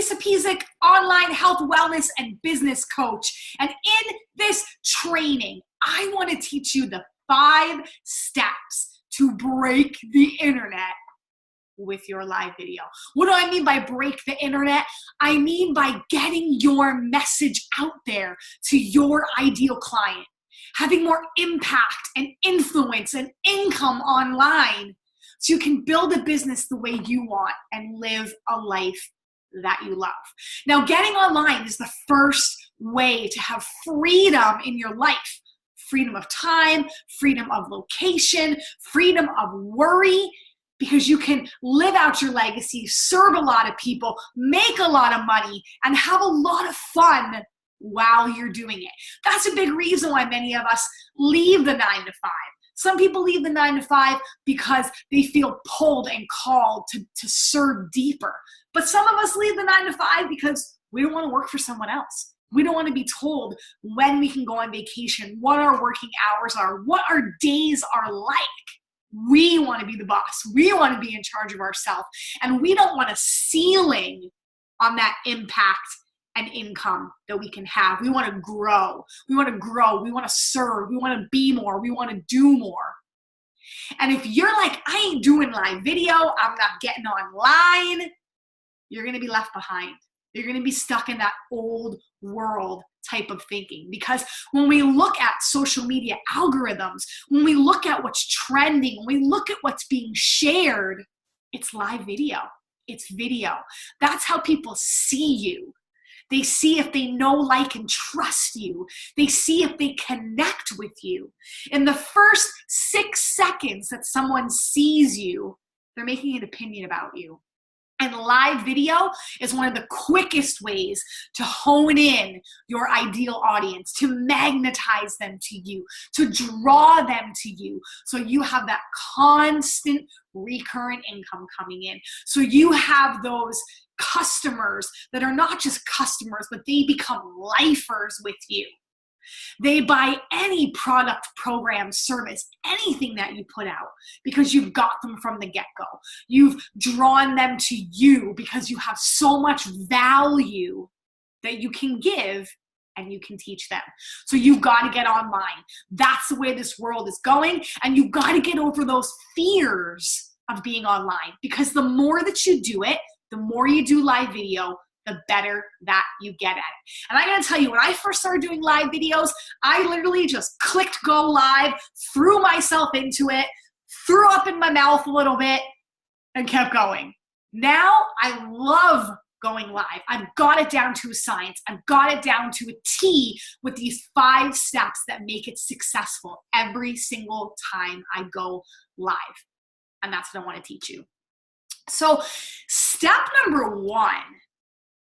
Lisa Pezik, online health, wellness, and business coach. And in this training, I want to teach you the 5 steps to break the internet with your live video. What do I mean by break the internet? I mean by getting your message out there to your ideal client, having more impact and influence and income online so you can build a business the way you want and live a life that you love. Now, getting online is the first way to have freedom in your life. Freedom of time, freedom of location, freedom of worry, because you can live out your legacy, serve a lot of people, make a lot of money, and have a lot of fun while you're doing it. That's a big reason why many of us leave the 9 to 5. Some people leave the 9 to 5 because they feel pulled and called to serve deeper. But some of us leave the 9 to 5 because we don't want to work for someone else. We don't want to be told when we can go on vacation, what our working hours are, what our days are like. We want to be the boss. We want to be in charge of ourselves. And we don't want a ceiling on that impact and income that we can have. We want to grow. We want to grow. We want to serve. We want to be more. We want to do more. And if you're like, I ain't doing live video, I'm not getting online, you're going to be left behind. You're going to be stuck in that old world type of thinking. Because when we look at social media algorithms, when we look at what's trending, when we look at what's being shared, it's live video. It's video. That's how people see you. They see if they know, like, and trust you. They see if they connect with you. In the first 6 seconds that someone sees you, they're making an opinion about you. And live video is one of the quickest ways to hone in your ideal audience, to magnetize them to you, to draw them to you, so you have that constant recurrent income coming in. So you have those customers that are not just customers, but they become lifers with you. They buy any product, program, service, anything that you put out because you've got them from the get-go. You've drawn them to you because you have so much value that you can give and you can teach them. So you've got to get online. That's the way this world is going. And you've got to get over those fears of being online, because the more that you do it, the more you do live video, the better that you get at it. And I gotta tell you, when I first started doing live videos, I literally just clicked go live, threw myself into it, threw up in my mouth a little bit, and kept going. Now I love going live. I've got it down to a science. I've got it down to a T with these 5 steps that make it successful every single time I go live. And that's what I want to teach you. So step number 1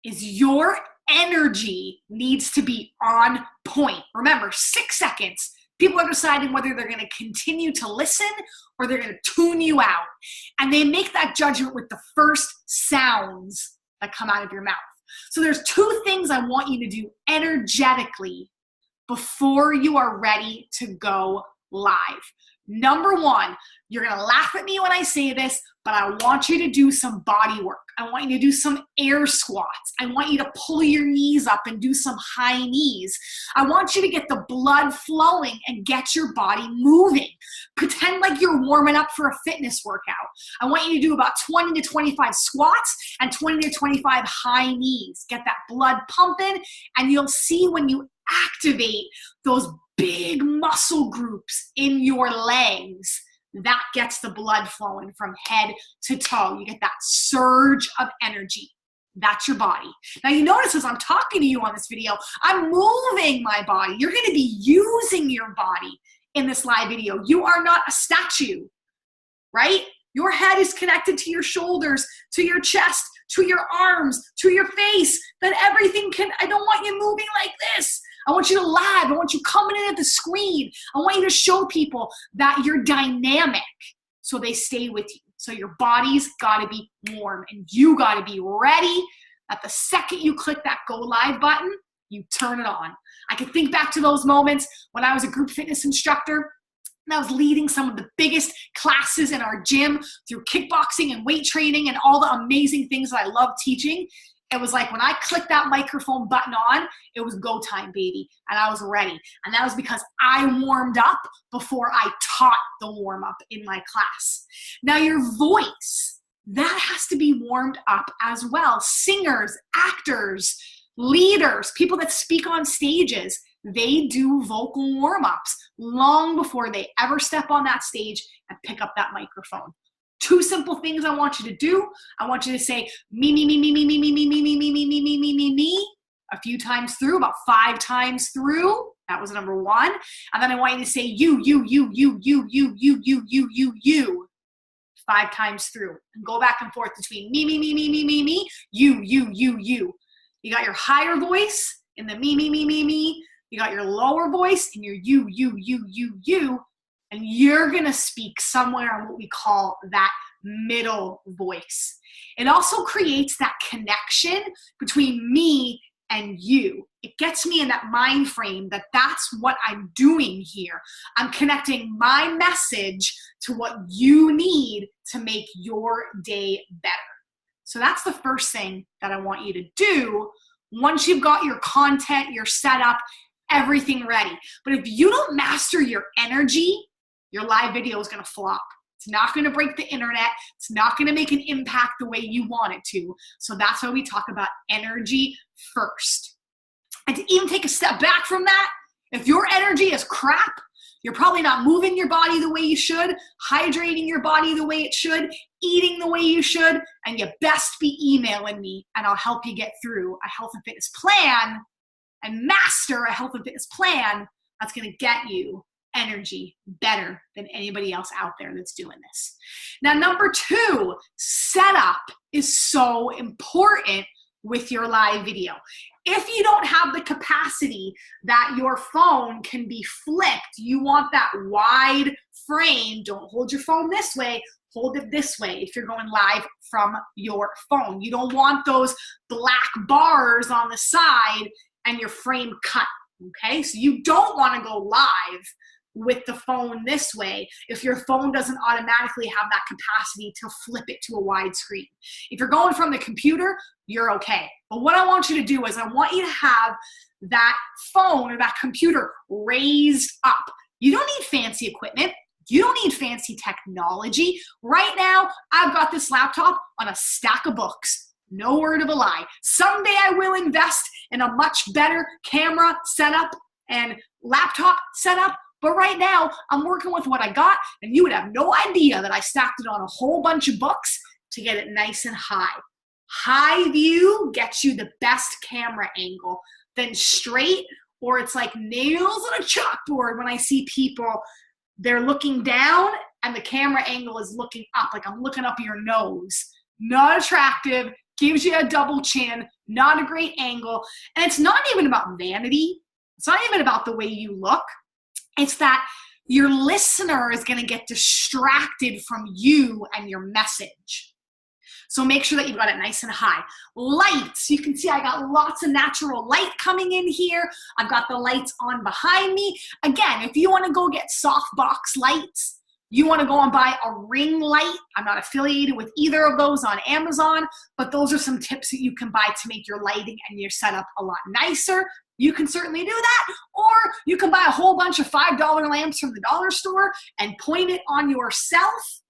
is your energy needs to be on point. Remember, 6 seconds. People are deciding whether they're going to continue to listen or they're going to tune you out. And they make that judgment with the first sounds that come out of your mouth. So there's 2 things I want you to do energetically before you are ready to go live. Number 1, you're going to laugh at me when I say this, but I want you to do some body work. I want you to do some air squats. I want you to pull your knees up and do some high knees. I want you to get the blood flowing and get your body moving. Pretend like you're warming up for a fitness workout. I want you to do about 20 to 25 squats and 20 to 25 high knees. Get that blood pumping, and you'll see when you activate those big muscle groups in your legs, that gets the blood flowing from head to toe. You get that surge of energy. That's your body. Now you notice as I'm talking to you on this video, I'm moving my body. You're going to be using your body in this live video. You are not a statue, right? Your head is connected to your shoulders, to your chest, to your arms, to your face, that everything can, I don't want you moving like this. I want you to laugh. I want you coming in at the screen. I want you to show people that you're dynamic so they stay with you. So your body's got to be warm and you got to be ready that the second you click that go live button, you turn it on. I can think back to those moments when I was a group fitness instructor and I was leading some of the biggest classes in our gym through kickboxing and weight training and all the amazing things that I love teaching. It was like when I clicked that microphone button on, it was go time, baby, and I was ready. And that was because I warmed up before I taught the warm up in my class. Now your voice, that has to be warmed up as well. Singers, actors, leaders, people that speak on stages, they do vocal warm-ups long before they ever step on that stage and pick up that microphone. 2 simple things I want you to do. I want you to say me, me, me, me, me, me, me, me, me, me, me, me, me, me, me, me, me, a few times through, about 5 times through. That was number 1. And then I want you to say you, 5 times through. And go back and forth between me, me, me, me, me, me, me, you. You got your higher voice in the me, me, me, me, me. You got your lower voice in your you. And you're gonna speak somewhere on what we call that middle voice. It also creates that connection between me and you. It gets me in that mind frame that that's what I'm doing here. I'm connecting my message to what you need to make your day better. So that's the first thing that I want you to do once you've got your content, your setup, everything ready. But if you don't master your energy, your live video is going to flop. It's not going to break the internet. It's not going to make an impact the way you want it to. So that's why we talk about energy first. And to even take a step back from that, if your energy is crap, you're probably not moving your body the way you should, hydrating your body the way it should, eating the way you should, and you best be emailing me and I'll help you get through a health and fitness plan and master a health and fitness plan that's going to get you energy better than anybody else out there that's doing this. Now, number 2, setup is so important with your live video. If you don't have the capacity that your phone can be flipped, you want that wide frame. Don't hold your phone this way, hold it this way if you're going live from your phone. You don't want those black bars on the side and your frame cut, okay? So you don't want to go live with the phone this way if your phone doesn't automatically have that capacity to flip it to a wide screen. If you're going from the computer, you're okay. But what I want you to do is I want you to have that phone or that computer raised up. You don't need fancy equipment. You don't need fancy technology. Right now, I've got this laptop on a stack of books. No word of a lie. Someday I will invest in a much better camera setup and laptop setup. But right now, I'm working with what I got, and you would have no idea that I stacked it on a whole bunch of books to get it nice and high. High view gets you the best camera angle. Then straight, or it's like nails on a chalkboard when I see people, they're looking down and the camera angle is looking up, like I'm looking up your nose. Not attractive, gives you a double chin, not a great angle. And it's not even about vanity. It's not even about the way you look. It's that your listener is going to get distracted from you and your message. So make sure that you've got it nice and high. Lights, you can see I got lots of natural light coming in here. I've got the lights on behind me. Again, if you want to go get softbox lights, you want to go and buy a ring light. I'm not affiliated with either of those on Amazon, but those are some tips that you can buy to make your lighting and your setup a lot nicer. You can certainly do that, or you can buy a whole bunch of $5 lamps from the dollar store and point it on yourself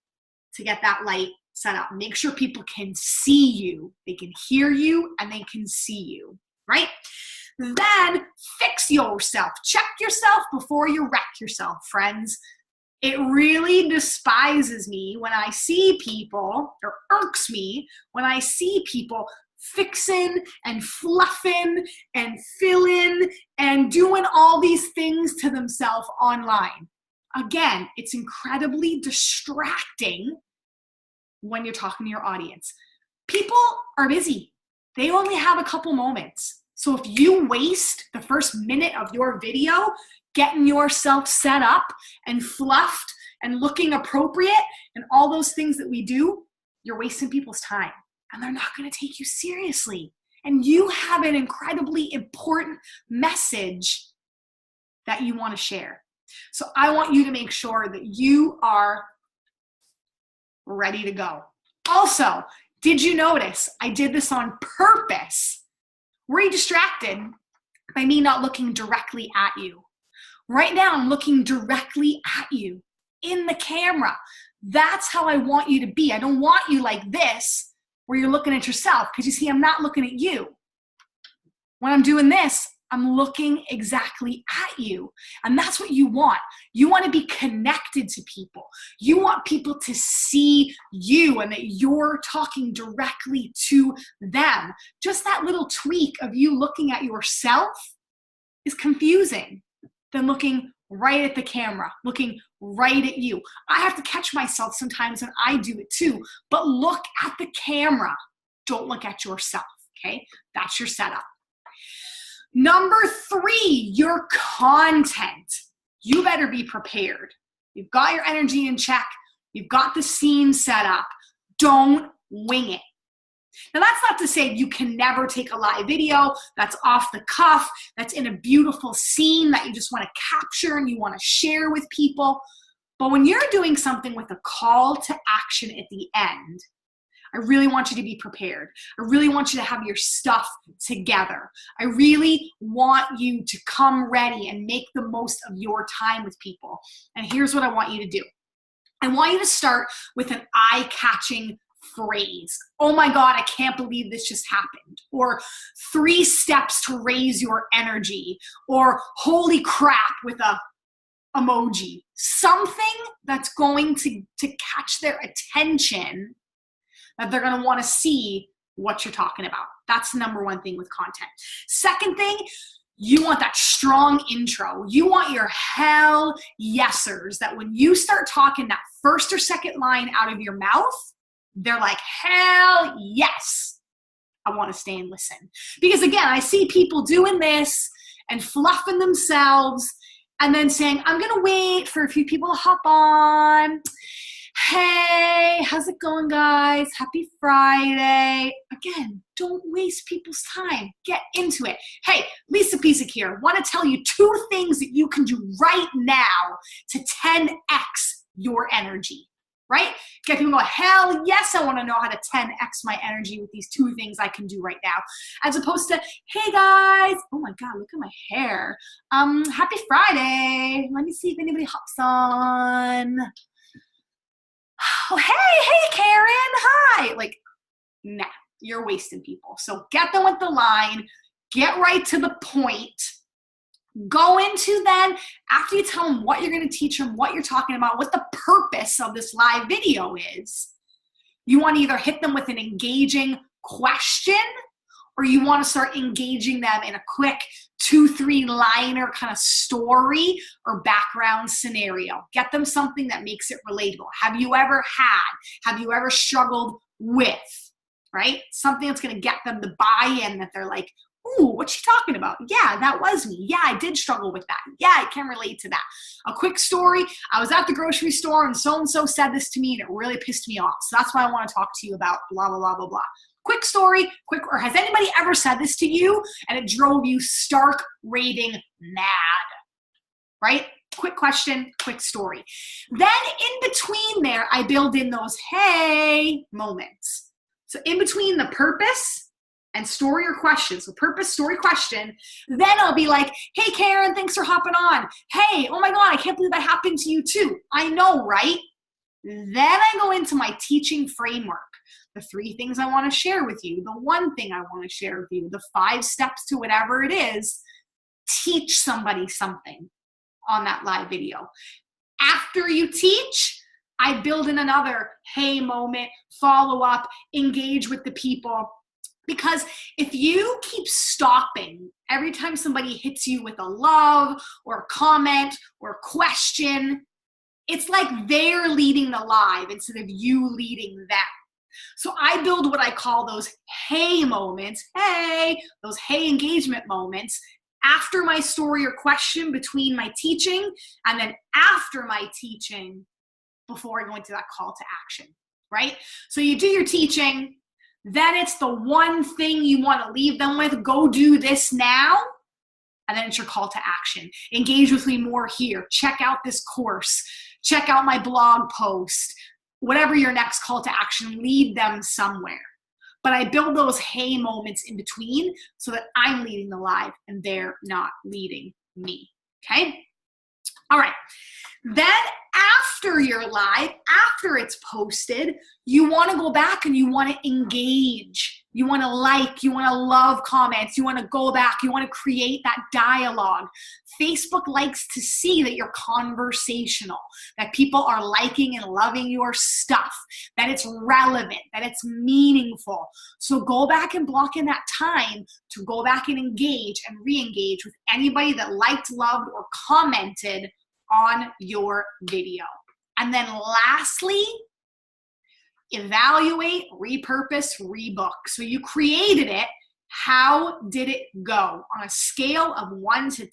to get that light set up. Make sure people can see you, they can hear you, and they can see you, right? Then fix yourself. Check yourself before you wreck yourself, friends. It really despises me when I see people, or irks me when I see people fixing and fluffing and filling and doing all these things to themselves online. Again, it's incredibly distracting when you're talking to your audience. People are busy. They only have a couple moments. So if you waste the first minute of your video getting yourself set up and fluffed and looking appropriate and all those things that we do, you're wasting people's time. And they're not going to take you seriously. And you have an incredibly important message that you want to share. So I want you to make sure that you are ready to go. Also, Did you notice I did this on purpose? Were you distracted by me not looking directly at you? Right now, I'm looking directly at you in the camera. That's how I want you to be. I don't want you like this, where you're looking at yourself, because you see, I'm not looking at you. When I'm doing this, I'm looking exactly at you. And that's what you want. You want to be connected to people. You want people to see you and that you're talking directly to them. Just that little tweak of you looking at yourself is confusing than looking right at the camera, looking right at you. I have to catch myself sometimes and I do it too, but look at the camera. Don't look at yourself, okay? That's your setup. Number 3, your content. You better be prepared. You've got your energy in check. You've got the scene set up. Don't wing it. Now, that's not to say you can never take a live video that's off the cuff, that's in a beautiful scene that you just want to capture and you want to share with people. But when you're doing something with a call to action at the end, I really want you to be prepared. I really want you to have your stuff together. I really want you to come ready and make the most of your time with people. And here's what I want you to do. I want you to start with an eye-catching phrase. Oh my God, I can't believe this just happened. Or 3 steps to raise your energy. Or holy crap with a emoji. Something that's going to catch their attention, that they're going to want to see what you're talking about. That's the number 1 thing with content. Second thing, you want that strong intro. You want your hell yesers, that when you start talking that first or second line out of your mouth, they're like, hell yes, I want to stay and listen. Because again, I see people doing this and fluffing themselves and then saying, I'm going to wait for a few people to hop on. Hey, how's it going, guys? Happy Friday. Again, don't waste people's time. Get into it. Hey, Lisa Pezik here. Want to tell you 2 things that you can do right now to 10x your energy, right? Get people going, hell yes, I want to know how to 10x my energy with these 2 things I can do right now. As opposed to, hey guys, oh my God, look at my hair. Happy Friday. Let me see if anybody hops on. Oh, hey, Karen, hi. Like, nah, you're wasting people. So get them with the line, get right to the point. Go into then, after you tell them what you're going to teach them, what you're talking about, what the purpose of this live video is, you want to either hit them with an engaging question, or you want to start engaging them in a quick 2-3 liner kind of story or background scenario. Get them something that makes it relatable. Have you ever struggled with, right? Something that's going to get them the buy-in that they're like, ooh, what's she talking about? Yeah, that was me. Yeah, I did struggle with that. Yeah, I can relate to that. A quick story. I was at the grocery store and so-and-so said this to me and it really pissed me off. So that's why I want to talk to you about blah, blah, blah, blah, blah. Quick story, or has anybody ever said this to you and it drove you stark raving mad, right? Quick question, quick story. Then in between there, I build in those hey moments. So in between the purpose and story or question, so purpose, story, question, then I'll be like, hey Karen, thanks for hopping on. Hey, oh my God, I can't believe that happened to you too. I know, right? Then I go into my teaching framework. The 3 things I want to share with you, the 1 thing I want to share with you, the 5 steps to whatever it is. Teach somebody something on that live video. After you teach, I build in another hey moment, follow up, engage with the people. Because if you keep stopping every time somebody hits you with a love or a comment or a question, it's like they're leading the live instead of you leading them. So I build what I call those hey moments, those hey engagement moments after my story or question, between my teaching, and then after my teaching, before I go into that call to action, right? So you do your teaching, then it's the 1 thing you want to leave them with, go do this now, and then it's your call to action. Engage with me more here, check out this course, check out my blog post, whatever your next call to action, lead them somewhere. but I build those hey moments in between so that I'm leading the live and they're not leading me, okay? All right. Then after you're live, after it's posted, you want to go back and you want to engage. You want to like, you want to love comments, you want to go back, you want to create that dialogue. Facebook likes to see that you're conversational, that people are liking and loving your stuff, that it's relevant, that it's meaningful. So go back and block in that time to go back and engage and re-engage with anybody that liked, loved, or commented on your video. And then lastly, evaluate, repurpose, rebook. So you created it. How did it go? On a scale of 1 to 10,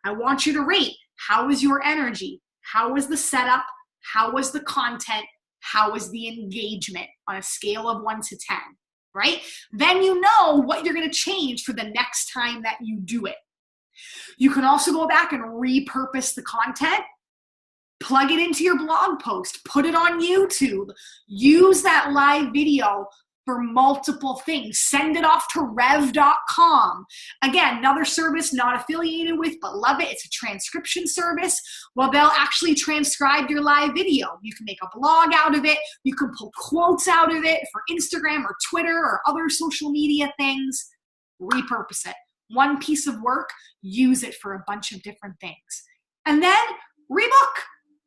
I want you to rate. How was your energy? How was the setup? How was the content? How was the engagement on a scale of 1 to 10, right? Then you know what you're going to change for the next time that you do it. You can also go back and repurpose the content, plug it into your blog post, put it on YouTube, use that live video for multiple things. Send it off to rev.com. Again, another service not affiliated with, but love it. It's a transcription service. Well, they'll actually transcribe your live video. You can make a blog out of it. You can pull quotes out of it for Instagram or Twitter or other social media things. Repurpose it. One piece of work, use it for a bunch of different things. And then rebook.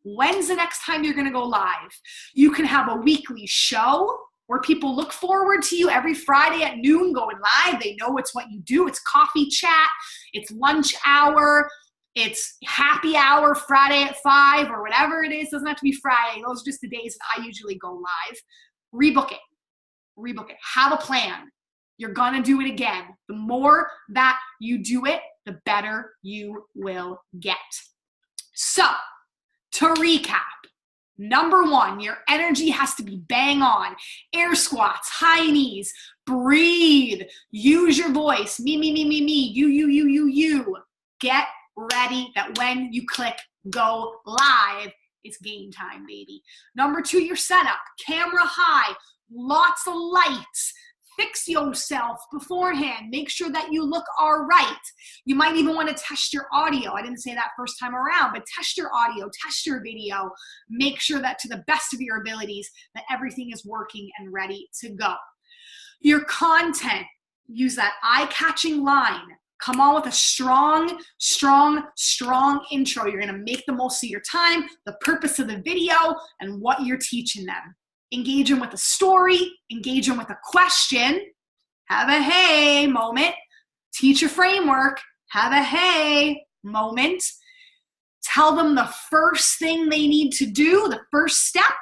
When's the next time you're going to go live? You can have a weekly show where people look forward to you every Friday at noon going live. They know it's what you do. It's coffee chat. It's lunch hour. It's happy hour Friday at 5 or whatever it is. It doesn't have to be Friday. Those are just the days that I usually go live. Rebook it. Rebook it. Have a plan. You're going to do it again. The more that you do it, the better you will get. So, to recap, number 1, your energy has to be bang on. Air squats, high knees, breathe, use your voice. Me, me, me, me, me, you. Get ready that when you click go live, it's game time, baby. Number 2, your setup, camera high, lots of lights. Fix yourself beforehand. Make sure that you look all right. You might even want to test your audio. I didn't say that first time around, but test your audio, test your video. Make sure that to the best of your abilities that everything is working and ready to go. Your content, use that eye-catching line. Come on with a strong intro. You're going to make the most of your time, the purpose of the video, and what you're teaching them. Engage them with a story, engage them with a question, have a hey moment, teach a framework, have a hey moment, tell them the first thing they need to do, the first step,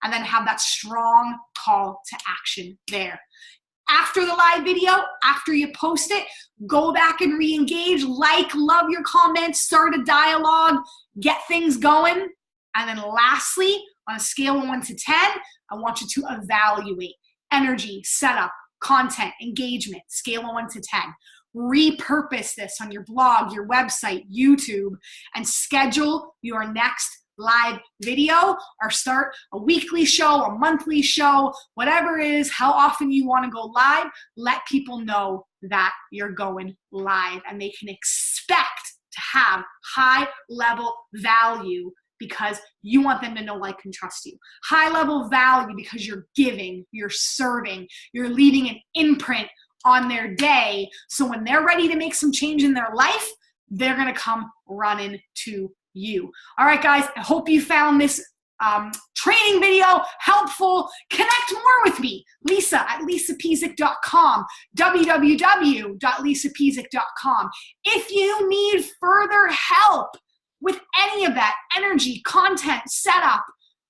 and then have that strong call to action there. After the live video, after you post it, go back and re-engage, like, love your comments, start a dialogue, get things going, and then lastly, on a scale of 1 to 10, I want you to evaluate energy, setup, content, engagement, scale of 1 to 10. Repurpose this on your blog, your website, YouTube, and schedule your next live video or start a weekly show, a monthly show, whatever it is, how often you want to go live. Let people know that you're going live and they can expect to have high level value because you want them to know, like, and trust you. High level value because you're giving, you're serving, you're leaving an imprint on their day. So when they're ready to make some change in their life, they're going to come running to you. All right, guys, I hope you found this training video helpful. Connect more with me, Lisa at lisapezik.com, www.lisapezik.com. If you need further help with any of that energy, content, setup,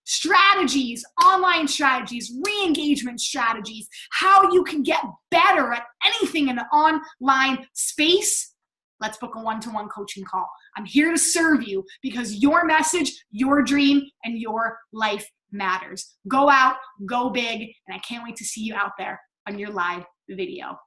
strategies, online strategies, re-engagement strategies, how you can get better at anything in the online space, let's book a one-to-one coaching call. I'm here to serve you because your message, your dream, and your life matters. Go out, go big, and I can't wait to see you out there on your live video.